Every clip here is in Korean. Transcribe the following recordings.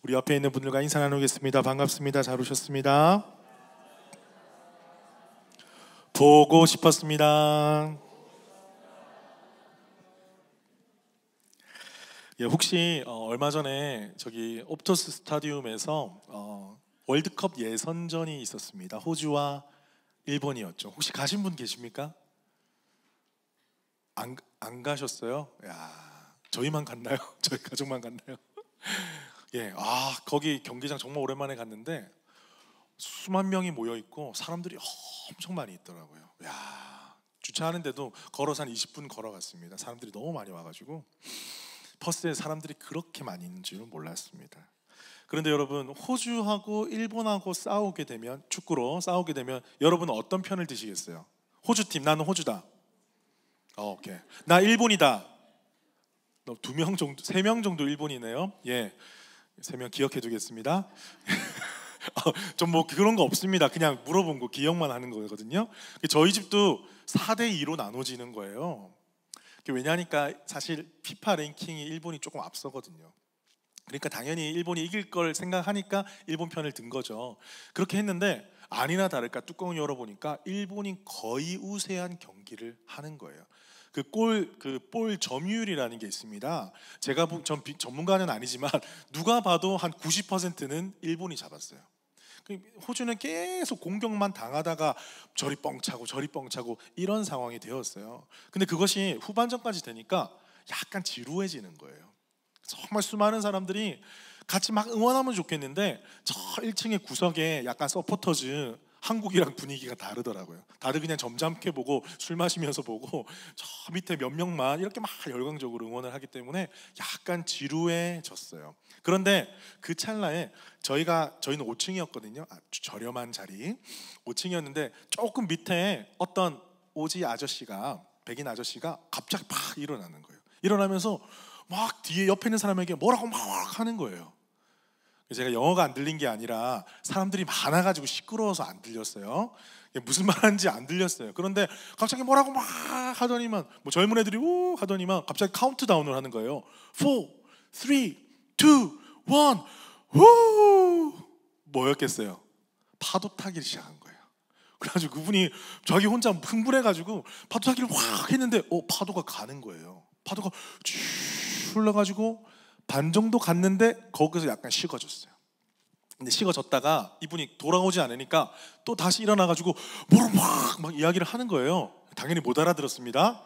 우리 옆에 있는 분들과 인사 나누겠습니다. 반갑습니다. 잘 오셨습니다. 보고 싶었습니다. 혹시 얼마 전에 저기 옵토스 스타디움에서 월드컵 예선전이 있었습니다. 호주와 일본이었죠. 혹시 가신 분 계십니까? 안 가셨어요? 야, 저희만 갔나요? 저희 가족만 갔나요? 거기 경기장 정말 오랜만에 갔는데 수만 명이 모여 있고 사람들이 엄청 많이 있더라고요. 주차하는데도 걸어서 한 20분 걸어갔습니다. 사람들이 너무 많이 와가지고 퍼스에 사람들이 그렇게 많이 있는 줄은 몰랐습니다. 그런데 여러분, 호주하고 일본하고 싸우게 되면, 축구로 싸우게 되면 여러분은 어떤 편을 드시겠어요? 호주팀, 나는 호주다. 오케이. 나 일본이다. 2명 정도, 3명 정도 일본이네요. 3명 기억해 두겠습니다. 좀 뭐 그런 거 없습니다. 그냥 물어본 거 기억만 하는 거거든요. 저희 집도 4대2로 나눠지는 거예요. 왜냐하니까 사실 피파 랭킹이 일본이 조금 앞서거든요. 그러니까 당연히 일본이 이길 걸 생각하니까 일본 편을 든 거죠. 그렇게 했는데 아니나 다를까 뚜껑을 열어보니까 일본이 거의 우세한 경기를 하는 거예요. 볼 점유율이라는 게 있습니다. 전 전문가는 아니지만 누가 봐도 한 90%는 일본이 잡았어요. 호주는 계속 공격만 당하다가 저리 뻥차고 이런 상황이 되었어요. 근데 그것이 후반전까지 되니까 약간 지루해지는 거예요. 정말 수많은 사람들이 같이 막 응원하면 좋겠는데 저 1층의 구석에 약간 서포터즈, 한국이랑 분위기가 다르더라고요. 다들 그냥 점잖게 보고 술 마시면서 보고 저 밑에 몇 명만 이렇게 막 열광적으로 응원을 하기 때문에 약간 지루해졌어요. 그런데 그 찰나에 저희는 5층이었거든요. 아주 저렴한 자리 5층이었는데 조금 밑에 어떤 백인 아저씨가 갑자기 팍 일어나는 거예요. 일어나면서 막 뒤에 옆에 있는 사람에게 뭐라고 막 하는 거예요. 제가 영어가 안 들린 게 아니라 사람들이 많아가지고 시끄러워서 안 들렸어요. 무슨 말하는지 안 들렸어요. 그런데 갑자기 뭐라고 막 하더니만 젊은 애들이 우 하더니만 갑자기 카운트다운을 하는 거예요. 4, 3, 2, 1 우! 뭐였겠어요? 파도 타기를 시작한 거예요. 그래가지고 그분이 자기 혼자 흥분해가지고 파도 타기를 확 했는데 파도가 가는 거예요. 파도가 쭉 흘러가지고 반 정도 갔는데 거기서 약간 식어졌어요. 근데 식어졌다가 이분이 돌아오지 않으니까 또 다시 일어나가지고 뭐로 막 이야기를 하는 거예요. 당연히 못 알아들었습니다.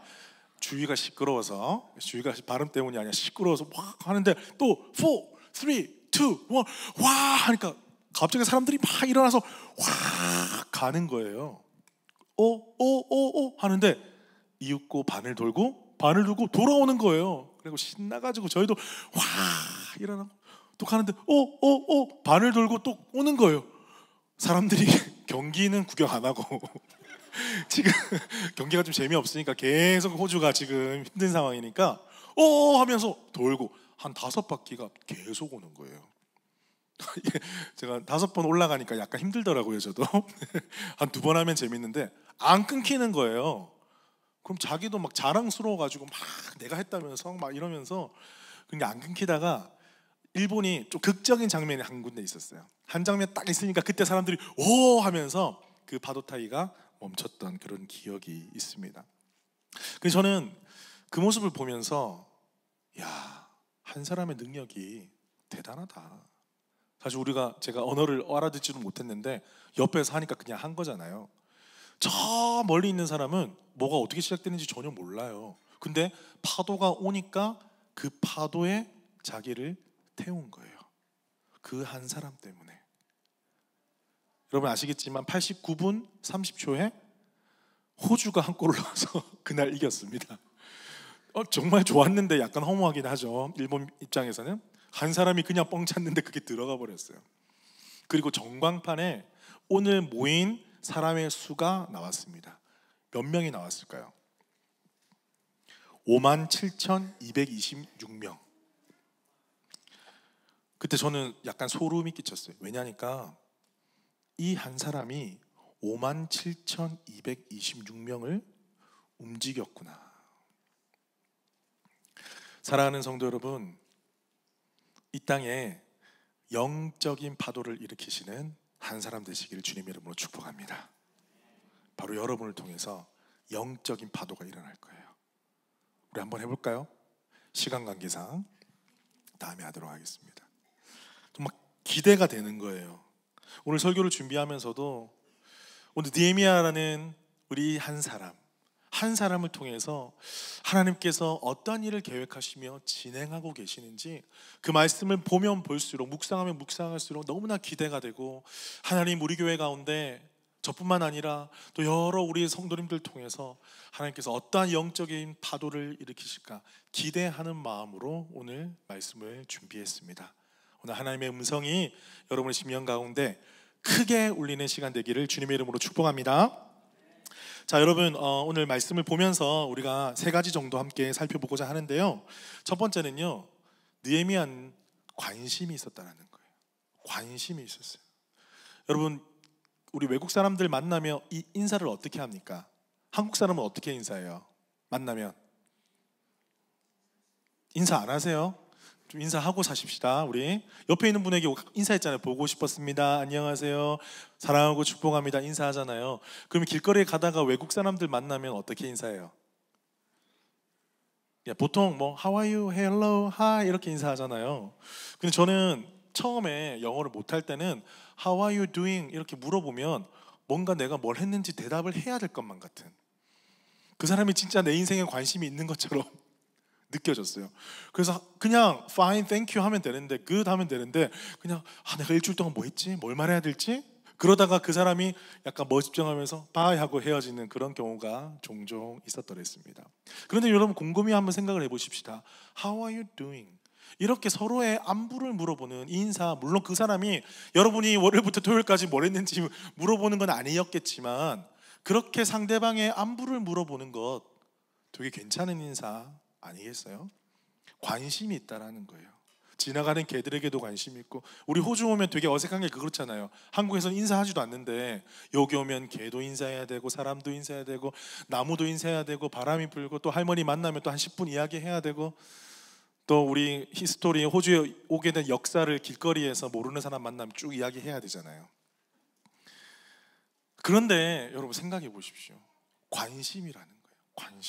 주위가 시끄러워서, 주위가 발음 때문이 아니라 시끄러워서 막 하는데 또 4, 3, 2, 1 와 하니까 갑자기 사람들이 막 일어나서 확 가는 거예요. 하는데 이윽고 바늘 돌고 돌아오는 거예요. 그리고 신나가지고 저희도 와 일어나고 또 가는데 바늘 돌고 또 오는 거예요. 사람들이 경기는 구경 안 하고 지금 경기가 좀 재미없으니까 계속 호주가 지금 힘든 상황이니까 하면서 돌고 한 5바퀴가 계속 오는 거예요. 제가 5번 올라가니까 약간 힘들더라고요. 저도 한 2번 하면 재밌는데 안 끊기는 거예요. 그럼 자기도 막 자랑스러워가지고 막 내가 했다면서 막 이러면서 그게 안 끊기다가 일본이 좀 극적인 장면이 한 군데 있었어요. 한 장면 딱 있으니까 그때 사람들이 오 하면서 그 파도 타기가 멈췄던 그런 기억이 있습니다. 그래서 저는 그 모습을 보면서 한 사람의 능력이 대단하다. 사실 제가 언어를 알아듣지도 못했는데 옆에서 하니까 그냥 한 거잖아요. 저 멀리 있는 사람은 뭐가 어떻게 시작되는지 전혀 몰라요. 근데 파도가 오니까 그 파도에 자기를 태운 거예요. 그 한 사람 때문에. 여러분 아시겠지만 89분 30초에 호주가 한 골을 넣어서 그날 이겼습니다. 정말 좋았는데 약간 허무하긴 하죠. 일본 입장에서는 한 사람이 그냥 뻥 찼는데 그게 들어가 버렸어요. 그리고 전광판에 오늘 모인 사람의 수가 나왔습니다. 몇 명이 나왔을까요? 57,226명. 그때 저는 약간 소름이 끼쳤어요. 왜냐니까 이 한 사람이 57,226명을 움직였구나. 사랑하는 성도 여러분, 이 땅에 영적인 파도를 일으키시는 한 사람 되시기를 주님의 이름으로 축복합니다. 바로 여러분을 통해서 영적인 파도가 일어날 거예요. 우리 한번 해볼까요? 시간 관계상 다음에 하도록 하겠습니다. 정말 기대가 되는 거예요. 오늘 설교를 준비하면서도 오늘 느헤미야라는 우리 한 사람을 통해서 하나님께서 어떤 일을 계획하시며 진행하고 계시는지 그 말씀을 보면 볼수록, 묵상하면 묵상할수록 너무나 기대가 되고, 하나님 우리 교회 가운데 저뿐만 아니라 또 여러 우리 성도님들 통해서 하나님께서 어떠한 영적인 파도를 일으키실까 기대하는 마음으로 오늘 말씀을 준비했습니다. 오늘 하나님의 음성이 여러분의 심령 가운데 크게 울리는 시간 되기를 주님의 이름으로 축복합니다. 자, 여러분, 오늘 말씀을 보면서 우리가 세 가지 정도 함께 살펴보고자 하는데요. 첫 번째는요, 느헤미야는 관심이 있었다는 거예요. 관심이 있었어요. 여러분, 우리 외국 사람들 만나면 이 인사를 어떻게 합니까? 한국 사람은 어떻게 인사해요? 만나면 인사 안 하세요? 좀 인사하고 사십시다. 우리 옆에 있는 분에게 인사했잖아요. 보고 싶었습니다. 안녕하세요. 사랑하고 축복합니다. 인사하잖아요. 그러면 길거리에 가다가 외국 사람들 만나면 어떻게 인사해요? 보통 뭐 How are you? Hello, hi 이렇게 인사하잖아요. 근데 저는 처음에 영어를 못할 때는 How are you doing? 이렇게 물어보면 뭔가 내가 뭘 했는지 대답을 해야 될 것만 같은, 그 사람이 진짜 내 인생에 관심이 있는 것처럼 느껴졌어요. 그래서 그냥 fine, thank you 하면 되는데, good 하면 되는데, 그냥 내가 일주일 동안 뭐 했지? 뭘 말해야 될지? 그러다가 그 사람이 약간 뭐 집중하면서 bye 하고 헤어지는 그런 경우가 종종 있었더랬습니다. 그런데 여러분, 곰곰이 한번 생각을 해보십시다. How are you doing? 이렇게 서로의 안부를 물어보는 이 인사, 물론 그 사람이 여러분이 월요일부터 토요일까지 뭘 했는지 물어보는 건 아니었겠지만, 그렇게 상대방의 안부를 물어보는 것 되게 괜찮은 인사 아니겠어요? 관심이 있다라는 거예요. 지나가는 개들에게도 관심이 있고, 우리 호주 오면 되게 어색한 게 그렇잖아요. 한국에서는 인사하지도 않는데 여기 오면 개도 인사해야 되고, 사람도 인사해야 되고, 나무도 인사해야 되고, 바람이 불고, 또 할머니 만나면 또 한 10분 이야기해야 되고, 또 우리 히스토리, 호주에 오게 된 역사를 길거리에서 모르는 사람 만나면 쭉 이야기해야 되잖아요. 그런데 여러분 생각해 보십시오. 관심이라는 거예요.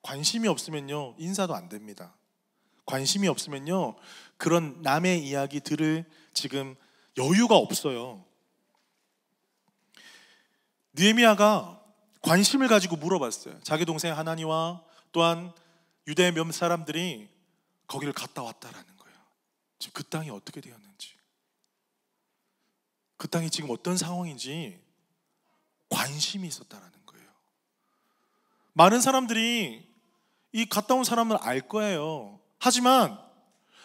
관심이 없으면요, 인사도 안 됩니다. 관심이 없으면요, 그런 남의 이야기 들을 지금 여유가 없어요. 느헤미야가 관심을 가지고 물어봤어요. 자기 동생 하나니와 또한 유대 몇 사람들이 거기를 갔다 왔다라는 거예요. 지금 그 땅이 어떻게 되었는지, 그 땅이 지금 어떤 상황인지 관심이 있었다라는 거예요. 많은 사람들이 이 갔다 온 사람을 알 거예요. 하지만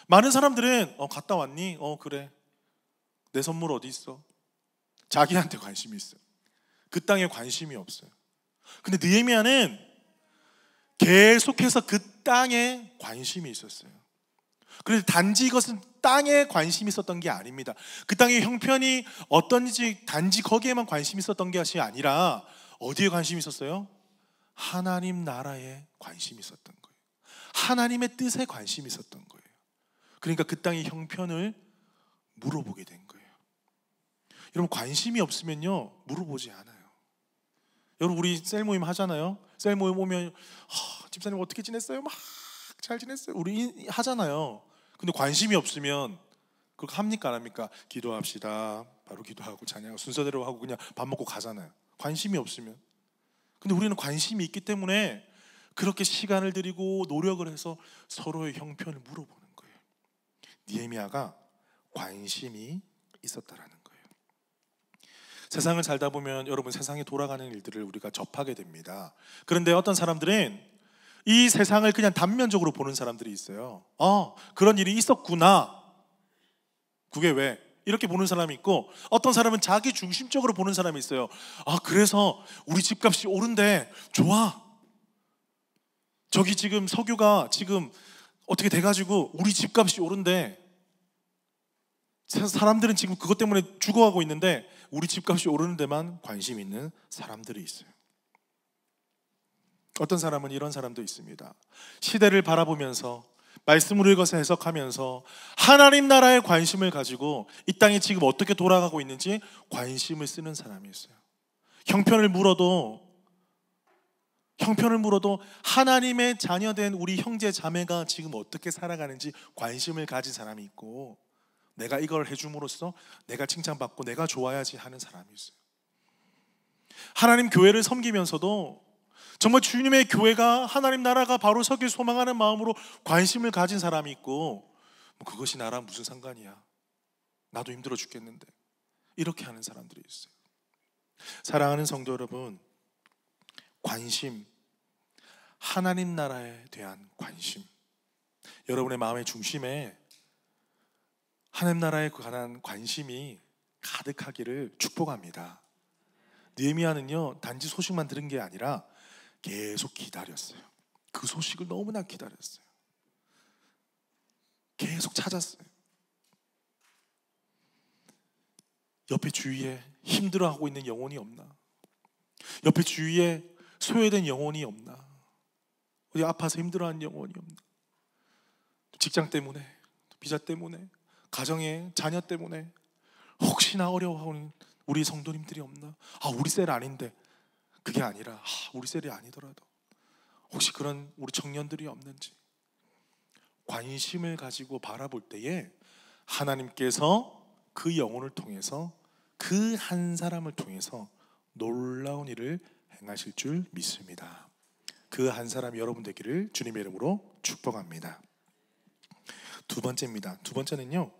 많은 사람들은 갔다 왔니? 그래. 내 선물 어디 있어? 자기한테 관심이 있어요. 그 땅에 관심이 없어요. 근데 느헤미야는 계속해서 그 땅에 관심이 있었어요. 그래서 단지 이것은 땅에 관심이 있었던 게 아닙니다. 그 땅의 형편이 어떤지 단지 거기에만 관심이 있었던 것이 아니라 어디에 관심이 있었어요? 하나님 나라에 관심이 있었던 거예요. 하나님의 뜻에 관심이 있었던 거예요. 그러니까 그 땅의 형편을 물어보게 된 거예요. 여러분, 관심이 없으면요, 물어보지 않아요. 여러분, 우리 셀 모임 하잖아요. 셀 모임 오면 집사님 어떻게 지냈어요? 막 잘 지냈어요. 우리 하잖아요. 근데 관심이 없으면 그거 합니까 안 합니까? 기도합시다. 바로 기도하고 찬양하고 순서대로 하고 그냥 밥 먹고 가잖아요. 관심이 없으면. 근데 우리는 관심이 있기 때문에 그렇게 시간을 들이고 노력을 해서 서로의 형편을 물어보는 거예요. 느헤미야가 관심이 있었다라는 거예요. 세상을 살다 보면 여러분, 세상에 돌아가는 일들을 우리가 접하게 됩니다. 그런데 어떤 사람들은 이 세상을 그냥 단면적으로 보는 사람들이 있어요. 그런 일이 있었구나. 그게 왜? 이렇게 보는 사람이 있고, 어떤 사람은 자기 중심적으로 보는 사람이 있어요. 그래서 우리 집값이 오른데 좋아. 저기 지금 석유가 지금 어떻게 돼가지고 우리 집값이 오른데, 사람들은 지금 그것 때문에 죽어가고 있는데 우리 집값이 오르는 데만 관심 있는 사람들이 있어요. 어떤 사람은 이런 사람도 있습니다. 시대를 바라보면서 말씀으로 읽어서 해석하면서 하나님 나라에 관심을 가지고 이 땅이 지금 어떻게 돌아가고 있는지 관심을 쓰는 사람이 있어요. 형편을 물어도 하나님의 자녀된 우리 형제 자매가 지금 어떻게 살아가는지 관심을 가진 사람이 있고, 내가 이걸 해줌으로써 내가 칭찬받고 내가 좋아야지 하는 사람이 있어요. 하나님 교회를 섬기면서도 정말 주님의 교회가 하나님 나라가 바로 서길 소망하는 마음으로 관심을 가진 사람이 있고, 그것이 나랑 무슨 상관이야, 나도 힘들어 죽겠는데, 이렇게 하는 사람들이 있어요. 사랑하는 성도 여러분, 관심, 하나님 나라에 대한 관심, 여러분의 마음의 중심에 하나님 나라에 관한 관심이 가득하기를 축복합니다. 느헤미야는요, 단지 소식만 들은 게 아니라 계속 기다렸어요. 그 소식을 너무나 기다렸어요. 계속 찾았어요. 옆에 주위에 힘들어하고 있는 영혼이 없나? 옆에 주위에 소외된 영혼이 없나? 어디 아파서 힘들어하는 영혼이 없나? 직장 때문에, 비자 때문에, 가정의 자녀 때문에 혹시나 어려워하는 우리 성도님들이 없나? 우리 셀 아닌데, 그게 아니라 우리 셀이 아니더라도 혹시 그런 우리 청년들이 없는지 관심을 가지고 바라볼 때에 하나님께서 그 영혼을 통해서, 그 한 사람을 통해서 놀라운 일을 행하실 줄 믿습니다. 그 한 사람이 여러분 되기를 주님의 이름으로 축복합니다. 두 번째입니다. 두 번째는요,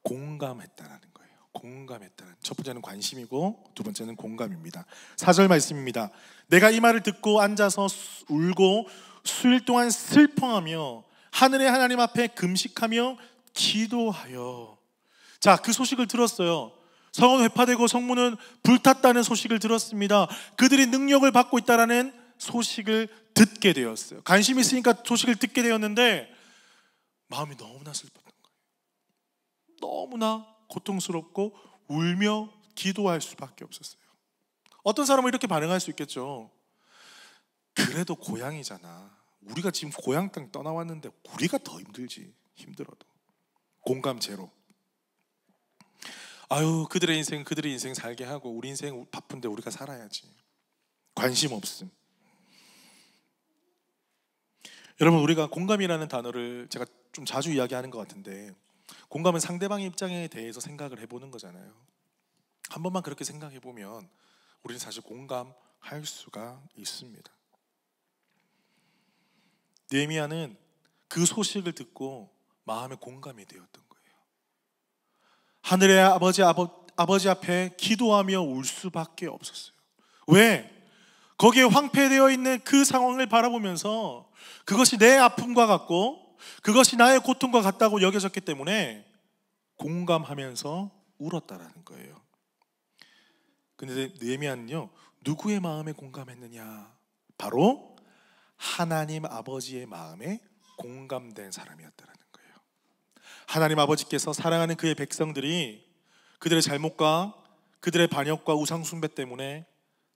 공감했다라는 거예요. 공감했다는, 첫 번째는 관심이고 두 번째는 공감입니다. 4절 말씀입니다. 내가 이 말을 듣고 앉아서 울고 수일 동안 슬퍼하며 하늘의 하나님 앞에 금식하며 기도하여. 자, 그 소식을 들었어요. 성은 회파되고 성문은 불탔다는 소식을 들었습니다. 그들이 능력을 받고 있다라는 소식을 듣게 되었어요. 관심이 있으니까 소식을 듣게 되었는데 마음이 너무나 슬펐던 거예요. 너무나 고통스럽고 울며 기도할 수밖에 없었어요. 어떤 사람은 이렇게 반응할 수 있겠죠. 그래도 고향이잖아. 우리가 지금 고향 땅 떠나왔는데 우리가 더 힘들지, 힘들어도. 공감 제로. 그들의 인생 살게 하고 우리 인생 바쁜데 우리가 살아야지. 관심 없음. 여러분, 우리가 공감이라는 단어를 제가 좀 자주 이야기하는 것 같은데, 공감은 상대방의 입장에 대해서 생각을 해보는 거잖아요. 한 번만 그렇게 생각해 보면 우리는 사실 공감할 수가 있습니다. 느헤미야는 그 소식을 듣고 마음에 공감이 되었던 거예요. 하늘의 아버지 앞에 기도하며 울 수밖에 없었어요. 왜? 거기에 황폐되어 있는 그 상황을 바라보면서 그것이 내 아픔과 같고 그것이 나의 고통과 같다고 여겨졌기 때문에 공감하면서 울었다라는 거예요. 근데 느헤미야는요, 누구의 마음에 공감했느냐? 바로 하나님 아버지의 마음에 공감된 사람이었다라는 거예요. 하나님 아버지께서 사랑하는 그의 백성들이 그들의 잘못과 그들의 반역과 우상 숭배 때문에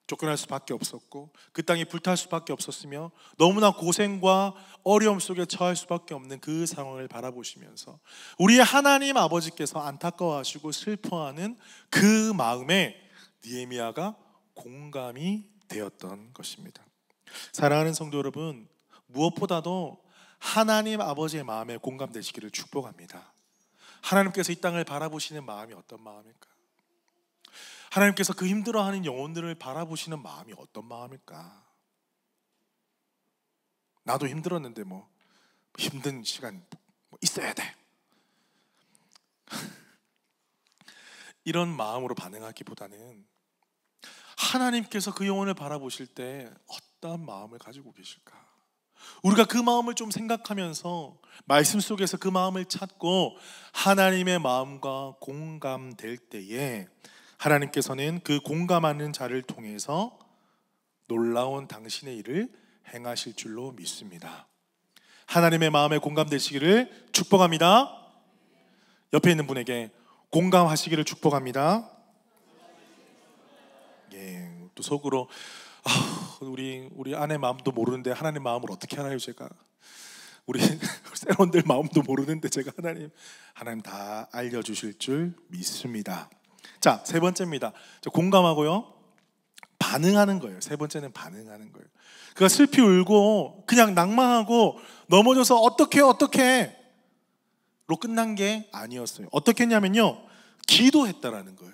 쫓겨날 수밖에 없었고 그 땅이 불탈 수밖에 없었으며 너무나 고생과 어려움 속에 처할 수밖에 없는 그 상황을 바라보시면서 우리의 하나님 아버지께서 안타까워하시고 슬퍼하는 그 마음에 느헤미야가 공감이 되었던 것입니다. 사랑하는 성도 여러분, 무엇보다도 하나님 아버지의 마음에 공감되시기를 축복합니다. 하나님께서 이 땅을 바라보시는 마음이 어떤 마음일까? 하나님께서 그 힘들어하는 영혼들을 바라보시는 마음이 어떤 마음일까? 나도 힘들었는데 힘든 시간 있어야 돼. 이런 마음으로 반응하기보다는 하나님께서 그 영혼을 바라보실 때 어떤 마음을 가지고 계실까? 우리가 그 마음을 좀 생각하면서 말씀 속에서 그 마음을 찾고 하나님의 마음과 공감될 때에 하나님께서는 그 공감하는 자를 통해서 놀라운 당신의 일을 행하실 줄로 믿습니다. 하나님의 마음에 공감되시기를 축복합니다. 옆에 있는 분에게 공감하시기를 축복합니다. 또 속으로 우리 아내 마음도 모르는데 하나님 마음을 어떻게 알아요 제가? 우리 새로운들 마음도 모르는데 제가 하나님 다 알려주실 줄 믿습니다. 자, 세 번째입니다. 공감하고요, 반응하는 거예요. 세 번째는 반응하는 거예요. 그가 슬피 울고 그냥 낭망하고 넘어져서 어떻게 로 끝난 게 아니었어요. 어떻게 했냐면요, 기도했다라는 거예요.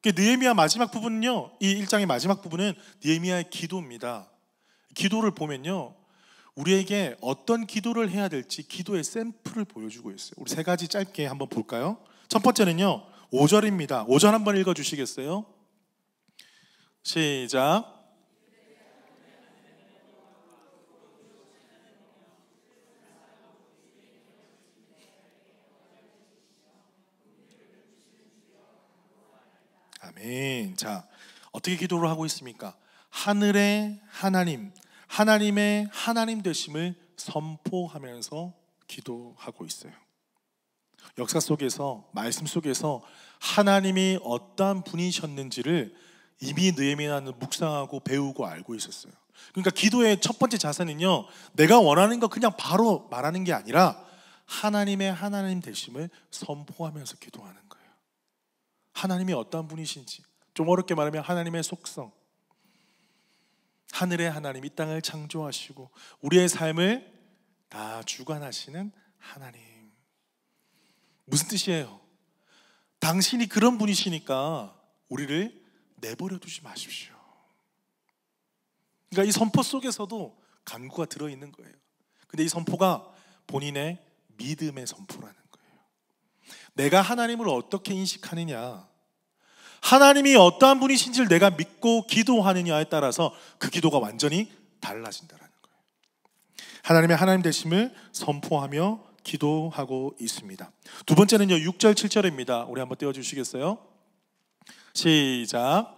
느헤미야 마지막 부분은요, 이 1장의 마지막 부분은 느헤미야의 기도입니다. 기도를 보면요, 우리에게 어떤 기도를 해야 될지 기도의 샘플을 보여주고 있어요. 우리 세 가지 짧게 한번 볼까요? 첫 번째는요, 5절입니다. 5절 한번 읽어주시겠어요? 시작. 아멘. 자, 어떻게 기도를 하고 있습니까? 하늘의 하나님, 하나님의 하나님 되심을 선포하면서 기도하고 있어요. 역사 속에서, 말씀 속에서 하나님이 어떠한 분이셨는지를 이미 느헤미야는 묵상하고 배우고 알고 있었어요. 그러니까 기도의 첫 번째 자세는요, 내가 원하는 거 그냥 바로 말하는 게 아니라 하나님의 하나님 되심을 선포하면서 기도하는 거예요. 하나님이 어떠한 분이신지, 좀 어렵게 말하면 하나님의 속성, 하늘의 하나님, 이 땅을 창조하시고 우리의 삶을 다 주관하시는 하나님. 무슨 뜻이에요? 당신이 그런 분이시니까 우리를 내버려 두지 마십시오. 그러니까 이 선포 속에서도 간구가 들어있는 거예요. 근데 이 선포가 본인의 믿음의 선포라는 거예요. 내가 하나님을 어떻게 인식하느냐, 하나님이 어떠한 분이신지를 내가 믿고 기도하느냐에 따라서 그 기도가 완전히 달라진다는 거예요. 하나님의 하나님 되심을 선포하며 기도하고 있습니다. 두 번째는요, 6절 7절입니다. 우리 한번 띄워주시겠어요? 시작.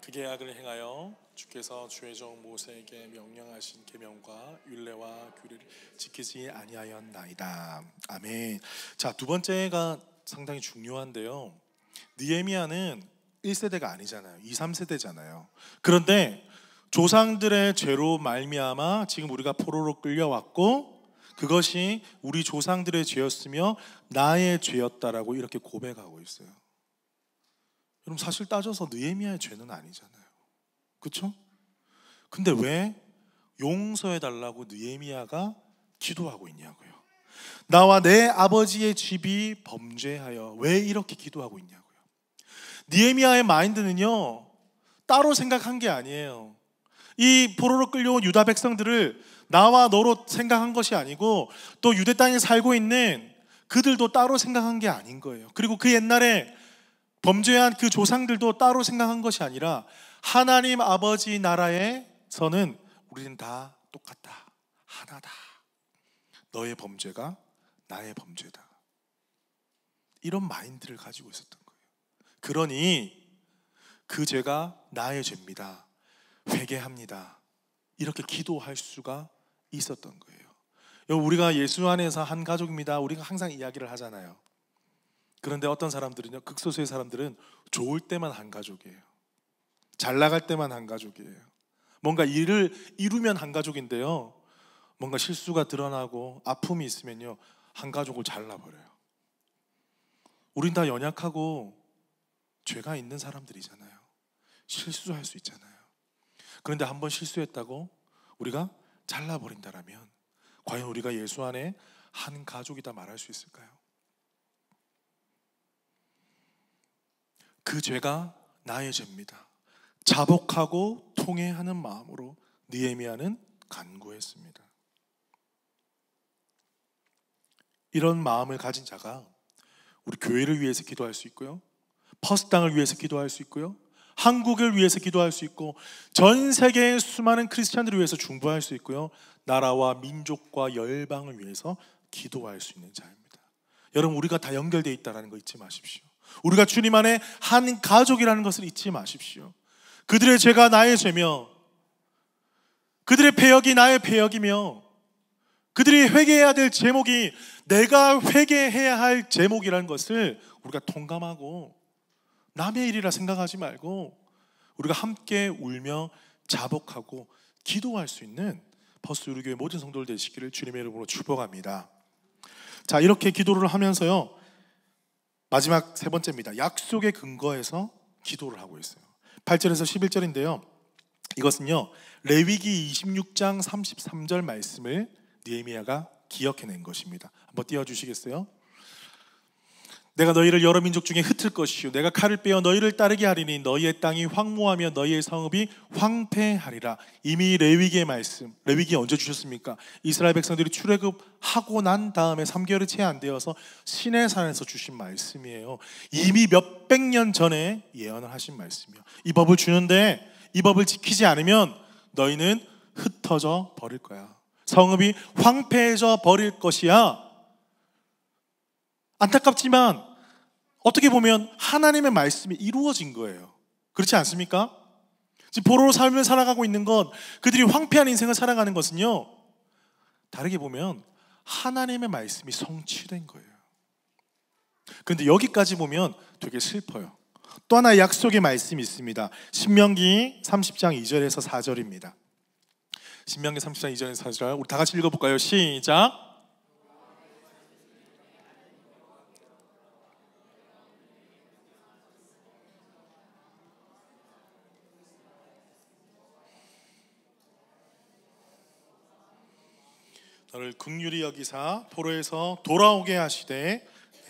그 계약을 행하여 주께서 주의 종 모세에게 명령하신 계명과 율례와 규례를 지키지 아니하였나이다. 아멘. 자, 두 번째가 상당히 중요한데요, 느헤미야는 1세대가 아니잖아요. 2, 3세대잖아요. 그런데 조상들의 죄로 말미암아 지금 우리가 포로로 끌려왔고 그것이 우리 조상들의 죄였으며 나의 죄였다라고 이렇게 고백하고 있어요. 여러분, 사실 따져서 느헤미야의 죄는 아니잖아요. 그렇죠? 근데 왜 용서해달라고 느헤미야가 기도하고 있냐고요. 나와 내 아버지의 집이 범죄하여 왜 이렇게 기도하고 있냐고요. 느헤미야의 마인드는요, 따로 생각한 게 아니에요. 이 포로로 끌려온 유다 백성들을 나와 너로 생각한 것이 아니고 또 유대 땅에 살고 있는 그들도 따로 생각한 게 아닌 거예요. 그리고 그 옛날에 범죄한 그 조상들도 따로 생각한 것이 아니라 하나님 아버지 나라에서는 우리는 다 똑같다, 하나다. 너의 범죄가 나의 범죄다, 이런 마인드를 가지고 있었던 거예요. 그러니 그 죄가 나의 죄입니다, 회개합니다, 이렇게 기도할 수가 있었던 거예요. 우리가 예수 안에서 한 가족입니다, 우리가 항상 이야기를 하잖아요. 그런데 어떤 사람들은요, 극소수의 사람들은 좋을 때만 한 가족이에요. 잘 나갈 때만 한 가족이에요. 뭔가 일을 이루면 한 가족인데요, 뭔가 실수가 드러나고 아픔이 있으면요, 한 가족을 잘라버려요. 우린 다 연약하고 죄가 있는 사람들이잖아요. 실수할 수 있잖아요. 그런데 한번 실수했다고 우리가 잘라버린다라면 과연 우리가 예수 안에 한 가족이다 말할 수 있을까요? 그 죄가 나의 죄입니다, 자복하고 통회하는 마음으로 느헤미야는 간구했습니다. 이런 마음을 가진 자가 우리 교회를 위해서 기도할 수 있고요, 퍼스당을 위해서 기도할 수 있고요, 한국을 위해서 기도할 수 있고 전 세계의 수많은 크리스찬들을 위해서 중보할 수 있고요, 나라와 민족과 열방을 위해서 기도할 수 있는 자입니다. 여러분, 우리가 다 연결되어 있다는 거 잊지 마십시오. 우리가 주님 안에 한 가족이라는 것을 잊지 마십시오. 그들의 죄가 나의 죄며 그들의 패역이 나의 패역이며 그들이 회개해야 될 제목이 내가 회개해야 할 제목이라는 것을 우리가 통감하고 남의 일이라 생각하지 말고 우리가 함께 울며 자복하고 기도할 수 있는 버스 우리교회 모든 성도들 되시기를 주님의 이름으로 축복합니다. 자, 이렇게 기도를 하면서요, 마지막 세 번째입니다. 약속의 근거에서 기도를 하고 있어요. 8절에서 11절인데요 이것은요 레위기 26장 33절 말씀을 느헤미야가 기억해낸 것입니다. 한번 띄워주시겠어요? 내가 너희를 여러 민족 중에 흩을 것이요 내가 칼을 빼어 너희를 따르게 하리니 너희의 땅이 황무하며 너희의 성읍이 황폐하리라. 이미 레위기의 말씀, 레위기 언제 주셨습니까? 이스라엘 백성들이 출애굽하고 난 다음에 3개월이 채 안 되어서 시내산에서 주신 말씀이에요. 이미 몇백 년 전에 예언을 하신 말씀이에요. 이 법을 주는데 이 법을 지키지 않으면 너희는 흩어져 버릴 거야. 성읍이 황폐해져 버릴 것이야. 안타깝지만 어떻게 보면 하나님의 말씀이 이루어진 거예요. 그렇지 않습니까? 지금 포로로 삶을 살아가고 있는 것, 그들이 황폐한 인생을 살아가는 것은요 다르게 보면 하나님의 말씀이 성취된 거예요. 그런데 여기까지 보면 되게 슬퍼요. 또 하나 약속의 말씀이 있습니다. 신명기 30장 2절에서 4절입니다. 신명기 30장 2절에서 4절 우리 다 같이 읽어볼까요? 시작. 너를 긍휼히 여기사 포로에서 돌아오게 하시되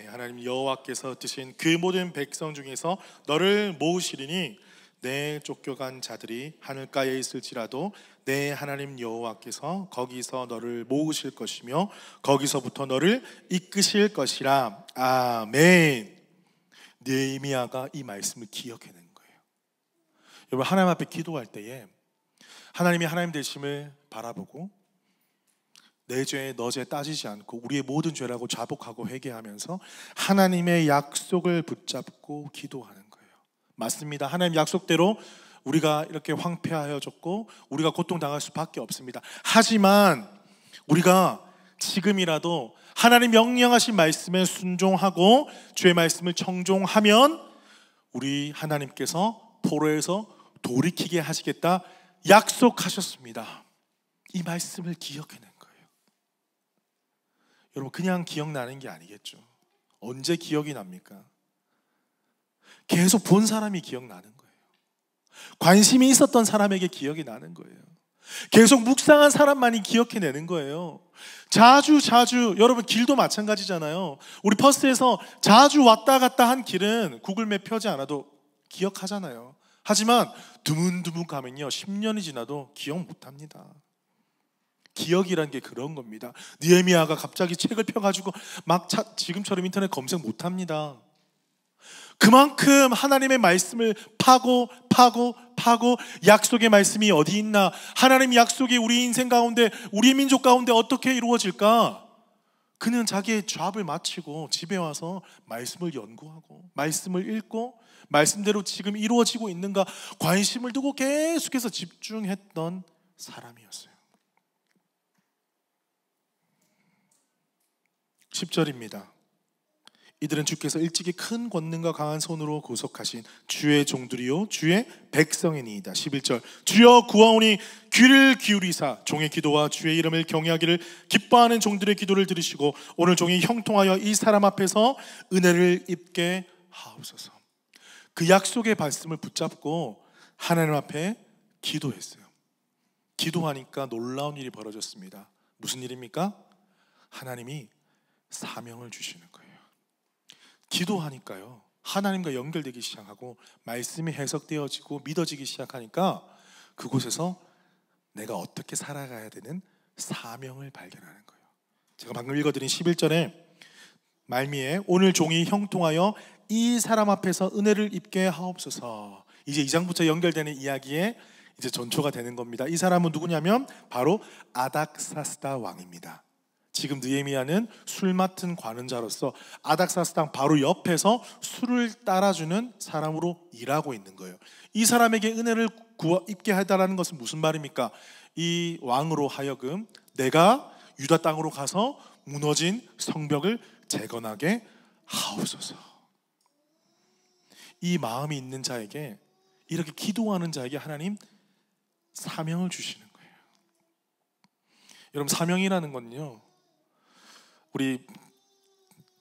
하나님 여호와께서 드신 그 모든 백성 중에서 너를 모으시리니 내 쫓겨간 자들이 하늘가에 있을지라도 내 하나님 여호와께서 거기서 너를 모으실 것이며 거기서부터 너를 이끄실 것이라. 아멘. 느헤미야가 이 말씀을 기억해낸 거예요. 여러분, 하나님 앞에 기도할 때에 하나님이 하나님 되심을 바라보고 내 죄, 너 죄 따지지 않고 우리의 모든 죄라고 자복하고 회개하면서 하나님의 약속을 붙잡고 기도하는 거예요. 맞습니다. 하나님 약속대로 우리가 이렇게 황폐하여졌고 우리가 고통당할 수밖에 없습니다. 하지만 우리가 지금이라도 하나님 명령하신 말씀에 순종하고 주의 말씀을 청종하면 우리 하나님께서 포로에서 돌이키게 하시겠다 약속하셨습니다. 이 말씀을 기억해낸 거예요. 여러분, 그냥 기억나는 게 아니겠죠. 언제 기억이 납니까? 계속 본 사람이 기억나는 거예요. 관심이 있었던 사람에게 기억이 나는 거예요. 계속 묵상한 사람만이 기억해내는 거예요. 자주 여러분 길도 마찬가지잖아요. 우리 버스에서 자주 왔다 갔다 한 길은 구글맵 펴지 않아도 기억하잖아요. 하지만 드문드문 가면요 10년이 지나도 기억 못합니다. 기억이란 게 그런 겁니다. 느헤미야가 갑자기 책을 펴가지고 막 지금처럼 인터넷 검색 못합니다. 그만큼 하나님의 말씀을 파고 약속의 말씀이 어디 있나, 하나님의 약속이 우리 인생 가운데 우리 민족 가운데 어떻게 이루어질까. 그는 자기의 잡을 마치고 집에 와서 말씀을 연구하고 말씀을 읽고 말씀대로 지금 이루어지고 있는가 관심을 두고 계속해서 집중했던 사람이었어요. 10절입니다. 이들은 주께서 일찍이 큰 권능과 강한 손으로 구속하신 주의 종들이요 주의 백성이니이다. 11절 주여 구하오니 귀를 기울이사 종의 기도와 주의 이름을 경외하기를 기뻐하는 종들의 기도를 들으시고 오늘 종이 형통하여 이 사람 앞에서 은혜를 입게 하옵소서. 그 약속의 말씀을 붙잡고 하나님 앞에 기도했어요. 기도하니까 놀라운 일이 벌어졌습니다. 무슨 일입니까? 하나님이 사명을 주시는 거예요. 기도하니까요 하나님과 연결되기 시작하고 말씀이 해석되어지고 믿어지기 시작하니까 그곳에서 내가 어떻게 살아가야 되는 사명을 발견하는 거예요. 제가 방금 읽어드린 11절에 말미에 오늘 종이 형통하여 이 사람 앞에서 은혜를 입게 하옵소서. 이제 2장부터 연결되는 이야기에 이제 전초가 되는 겁니다. 이 사람은 누구냐면 바로 아닥사스다 왕입니다. 지금 느헤미야는 술 맡은 관원자로서 아닥사스다 바로 옆에서 술을 따라주는 사람으로 일하고 있는 거예요. 이 사람에게 은혜를 입게 해달라는 것은 무슨 말입니까? 이 왕으로 하여금 내가 유다 땅으로 가서 무너진 성벽을 재건하게 하옵소서. 이 마음이 있는 자에게, 이렇게 기도하는 자에게 하나님 사명을 주시는 거예요. 여러분, 사명이라는 건요, 우리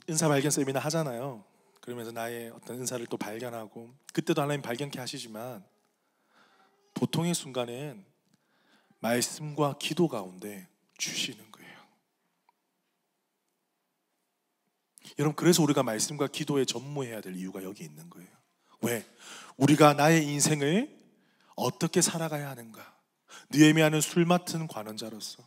은사 발견 세미나 하잖아요. 그러면서 나의 어떤 은사를 또 발견하고, 그때도 하나님 발견케 하시지만 보통의 순간은 말씀과 기도 가운데 주시는 거예요. 여러분, 그래서 우리가 말씀과 기도에 전무해야 될 이유가 여기 있는 거예요. 왜? 우리가 나의 인생을 어떻게 살아가야 하는가. 느헤미야는 술 맡은 관원자로서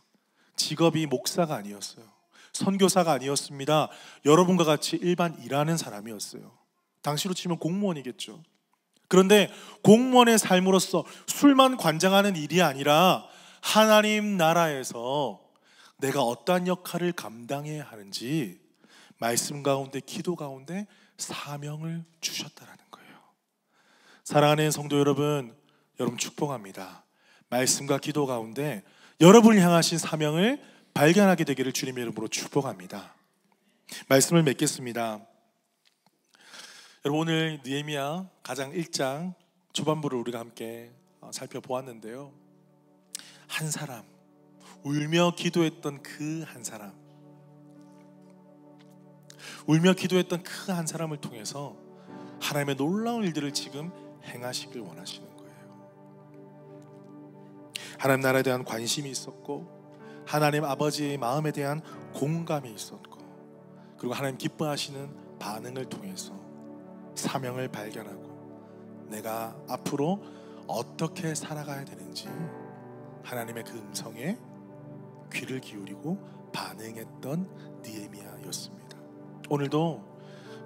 직업이 목사가 아니었어요. 선교사가 아니었습니다. 여러분과 같이 일반 일하는 사람이었어요. 당시로 치면 공무원이겠죠. 그런데 공무원의 삶으로서 술만 관장하는 일이 아니라 하나님 나라에서 내가 어떠한 역할을 감당해야 하는지 말씀 가운데, 기도 가운데 사명을 주셨다라는 거예요. 사랑하는 성도 여러분, 여러분 축복합니다. 말씀과 기도 가운데 여러분을 향하신 사명을 발견하게 되기를 주님의 이름으로 축복합니다. 말씀을 맺겠습니다. 여러분, 오늘 느헤미야 가장 1장 초반부를 우리가 함께 살펴보았는데요, 한 사람, 울며 기도했던 그 한 사람, 울며 기도했던 그 한 사람을 통해서 하나님의 놀라운 일들을 지금 행하시길 원하시는 거예요. 하나님 나라에 대한 관심이 있었고, 하나님 아버지의 마음에 대한 공감이 있었고, 그리고 하나님 기뻐하시는 반응을 통해서 사명을 발견하고 내가 앞으로 어떻게 살아가야 되는지 하나님의 그 음성에 귀를 기울이고 반응했던 느헤미야였습니다. 오늘도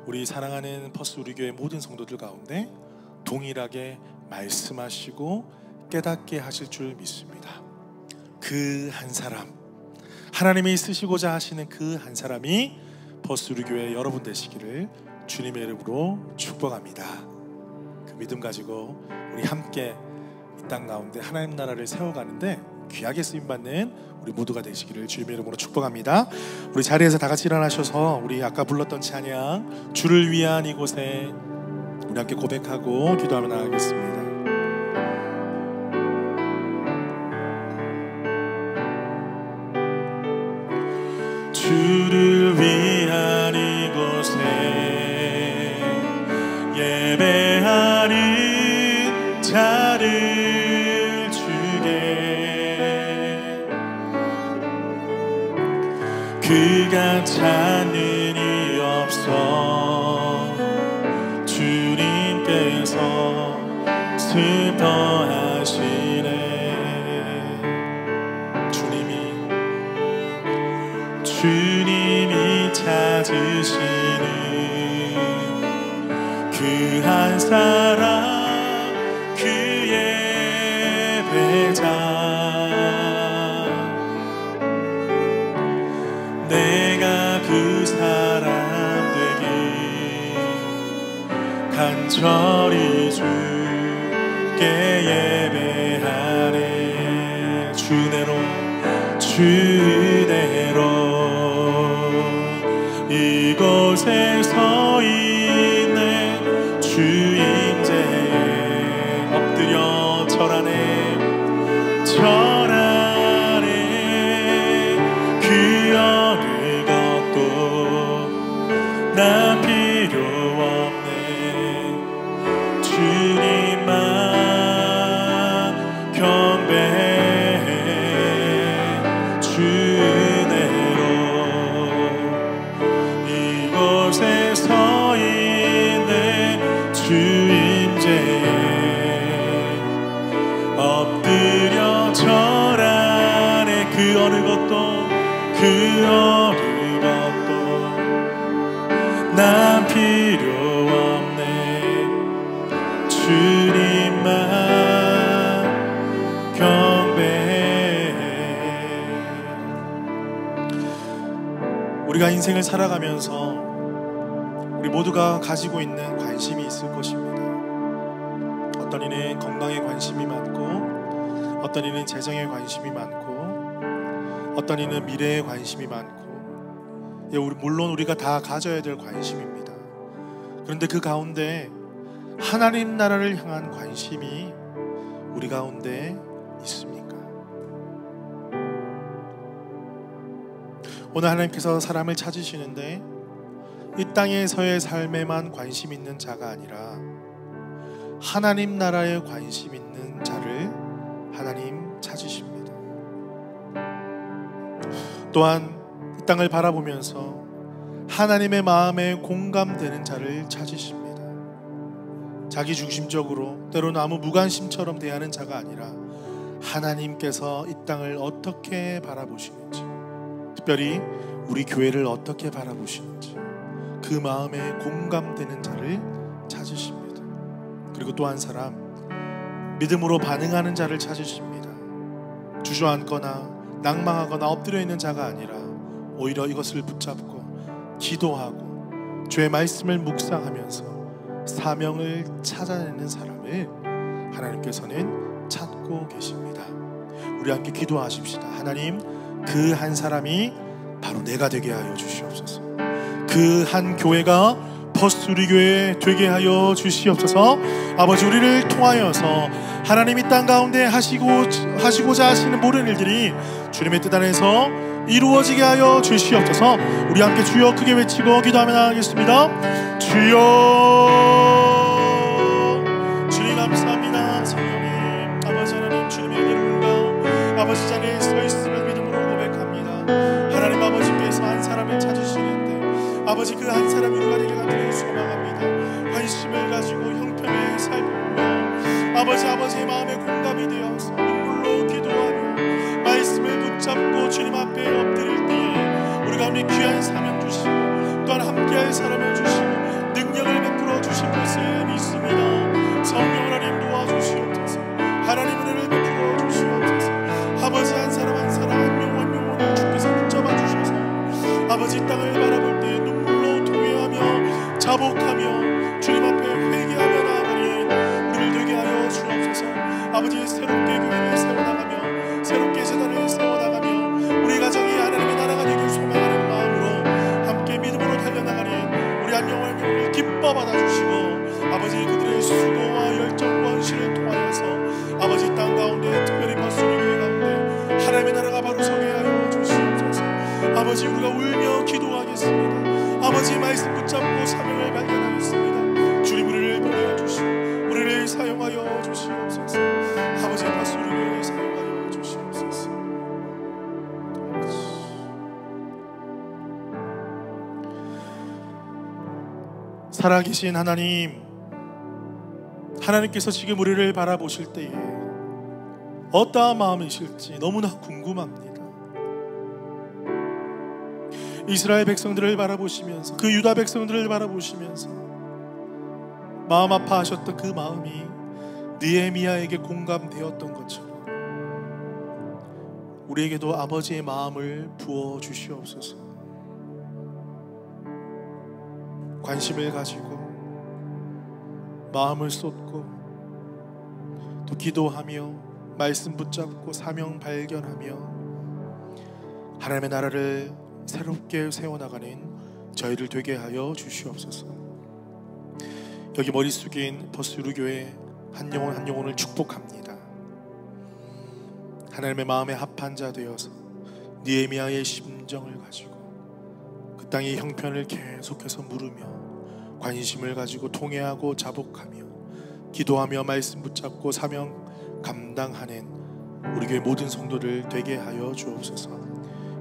우리 사랑하는 퍼스 우리 교회 모든 성도들 가운데 동일하게 말씀하시고 깨닫게 하실 줄 믿습니다. 그 한 사람, 하나님이 쓰시고자 하시는 그 한 사람이 퍼스 우리 교회 여러분 되시기를 주님의 이름으로 축복합니다. 그 믿음 가지고 우리 함께 이 땅 가운데 하나님 나라를 세워가는데 귀하게 쓰임받는 우리 모두가 되시기를 주님의 이름으로 축복합니다. 우리 자리에서 다 같이 일어나셔서 우리 아까 불렀던 찬양 주를 위한 이곳에 우리 함께 고백하고 기도하며 나가겠습니다. 주를 위한 이곳에 예배하는 자를 주게, 그가 찾는 이 없어 주님께서 슬퍼하시네. 주님이 찾으시는 그 한 사람, 그 예배자, 내가 그 사람 되길 간절히 주께 예배하네. 주대로 이곳에 서 있네. 주 임재에 엎드려 절하네. 그 어느 것도 난 필요 없네. 주님만 경배해. 주대로 이곳에 서 있네. 주 임재에 엎드려 절하네. 그 어느 것도 난 필요 없네. 주님만 경배해. 우리가 인생을 살아가면서 우리 모두가 가지고 있는 관심이 있을 것입니다. 어떤 이는 건강에 관심이 많고, 어떤 이는 재정에 관심이 많고, 어떤 이는 미래에 관심이 많고, 물론 우리가 다 가져야 될 관심입니다. 그런데 그 가운데 하나님 나라를 향한 관심이 우리 가운데 있습니까? 오늘 하나님께서 사람을 찾으시는데 이 땅에서의 삶에만 관심 있는 자가 아니라 하나님 나라에 관심 있는 자를 하나님 찾으십니다. 또한 이 땅을 바라보면서 하나님의 마음에 공감되는 자를 찾으십니다. 자기중심적으로 때로는 아무 무관심처럼 대하는 자가 아니라 하나님께서 이 땅을 어떻게 바라보시는지, 특별히 우리 교회를 어떻게 바라보시는지 그 마음에 공감되는 자를 찾으십니다. 그리고 또 한 사람, 믿음으로 반응하는 자를 찾으십니다. 주저앉거나 낭망하거나 엎드려 있는 자가 아니라 오히려 이것을 붙잡고 기도하고 주의 말씀을 묵상하면서 사명을 찾아내는 사람을 하나님께서는 찾고 계십니다. 우리 함께 기도하십시다. 하나님, 그 한 사람이 바로 내가 되게 하여 주시옵소서. 그 한 교회가 퍼스트 우리 교회 되게 하여 주시옵소서. 아버지, 우리를 통하여서 하나님이 땅 가운데 하시고자 하시는 모든 일들이 주님의 뜻 안에서 이루어지게 하여 주시옵소서. 우리 함께 주여 크게 외치고 기도하며 나가겠습니다. 주여, 주님 감사합니다. 성령님, 아버지 하나님, 주님의 은혜로운가 아버지 자리에 서 있음을 믿음으로 고백합니다. 하나님 아버지께서 한 사람을 찾으시는데 아버지, 그 한 사람이 우리가 되게 간절히 소망합니다. 관심을 가지고 형편에 살펴보며 아버지의 마음에 공감이 되어서 눈물로 기도하며 말씀을 붙잡고 주님 앞에 엎드릴 때에 우리 가운데 귀한 사명 주시고 또한 함께할 사람을 주시고 능력을 베풀어 주실 것을 믿습니다. 성령 하나님 도와주시옵소서. 하나님 은혜를 베풀어 주시옵소서. 아버지, 한 사람 한 사람 한 명 한 영혼을 주께서 붙잡아 주셔서 아버지 땅을 바라볼 때 눈물로 통회하며 자복하며 주님 앞에 회개하며 나아가는 우리를 되게 하여 주옵소서. 아버지, 새롭게 교회를 세워나가며 새롭게 재단을 세워나가며 우리 가정이 하나님의 나라가 되길 소망하는 마음으로 함께 믿음으로 달려나가는 우리 한 영혼 한 영혼을 기뻐 받아주시고 아버지, 그들의 수고와 열정과 헌신을 통하여서 아버지 땅 가운데 특별히 버스리 교회 가운데 하나님의 나라가 바로 서게 하여 주시옵소서. 아버지, 우리가 울며 기도하겠습니다. 아버지, 말씀 붙잡고 사명을 발견하겠습니다. 주님, 우리를 보내주시고 우리를 사용하여 주시옵소서. 아버지, 버스리 교회를 사용하여 주시옵소서. 살아계신 하나님, 하나님께서 지금 우리를 바라보실 때에 어떠한 마음이실지 너무나 궁금합니다. 이스라엘 백성들을 바라보시면서, 그 유다 백성들을 바라보시면서 마음 아파하셨던 그 마음이 느헤미야에게 공감되었던 것처럼 우리에게도 아버지의 마음을 부어 주시옵소서. 관심을 가지고 마음을 쏟고 또 기도하며 말씀 붙잡고 사명 발견하며 하나님의 나라를 새롭게 세워나가는 저희를 되게 하여 주시옵소서. 여기 머리 숙인 버스루 교회 한 영혼 한 영혼을 축복합니다. 하나님의 마음에 합한 자 되어서 느헤미야의 심정을 가지고 그 땅의 형편을 계속해서 물으며 관심을 가지고 통회하고 자복하며 기도하며 말씀 붙잡고 사명 감당하는 우리 교회 모든 성도를 되게 하여 주옵소서.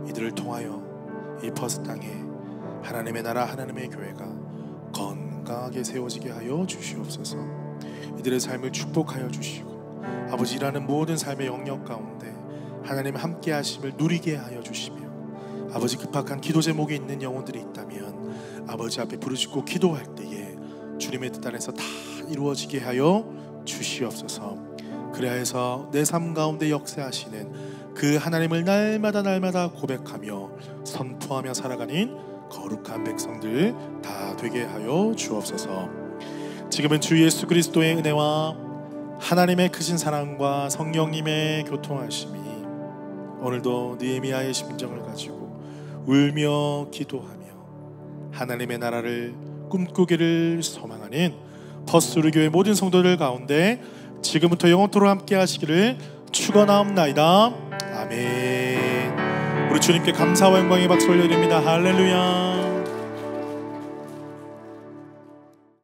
이들을 통하여 이 퍼스 땅에 하나님의 나라 하나님의 교회가 건강하게 세워지게 하여 주시옵소서. 이들의 삶을 축복하여 주시고 아버지, 일하는 모든 삶의 영역 가운데 하나님 함께 하심을 누리게 하여 주시며 아버지, 급박한 기도 제목이 있는 영혼들이 있다면 아버지 앞에 부르짖고 기도할 때에 주님의 뜻 안에서 다 이루어지게 하여 주시옵소서. 그래서 내 삶 가운데 역사하시는 그 하나님을 날마다 고백하며 선포하며 살아가는 거룩한 백성들 다 되게 하여 주옵소서. 지금은 주 예수 그리스도의 은혜와 하나님의 크신 사랑과 성령님의 교통하심이 오늘도 느헤미야의 심정을 가지고 울며 기도하며 하나님의 나라를 꿈꾸기를 소망하는 퍼스트 교회 모든 성도들 가운데 지금부터 영원토록 함께 하시기를 축원하옵나이다. 아멘. 우리 주님께 감사와 영광의 박수 올려드립니다. 할렐루야.